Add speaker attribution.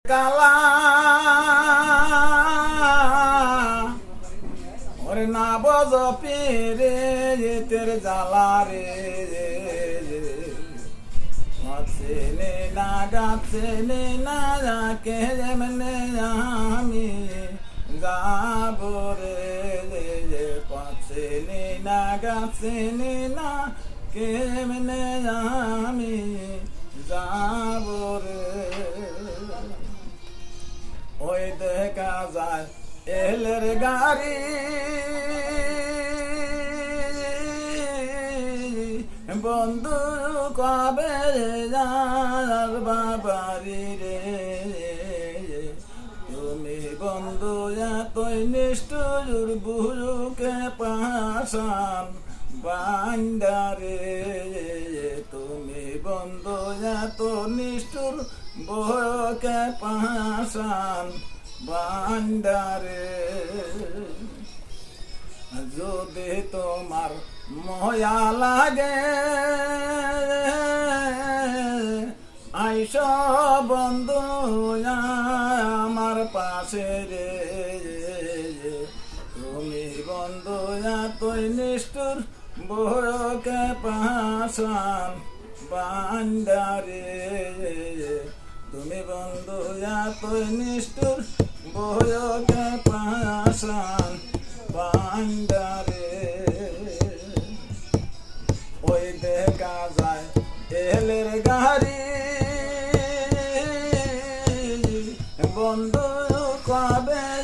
Speaker 1: কালা ওরে না বজ পেরে তের জ্বালা রে চেনে না গাছেনে না যাকে যেমনে আমি যাব রে চেনে না গাছেনে না কেমনে আমি যাব রে ওই দেখা যায় এলের গাড়ি বন্ধু কবে যার বাবারি রে তুমি বন্ধু এতই নিষ্ঠুর বুঝুকে পাশান বান্দারে তুমি বন্ধু এত নিষ্ঠুর বউকে পাশান বান্দারে যদি তোমার ময়া লাগে আইস বন্ধু আমার পাশে রে তুমি বন্ধু তুই নিষ্ঠুর বউকে পাশান বান্দারে তুমি বন্ধু তুই নিষ্ঠুর বউকে পাশান বান্দারে ওই দেখা যায় এলের গাড়ি বন্ধু কবে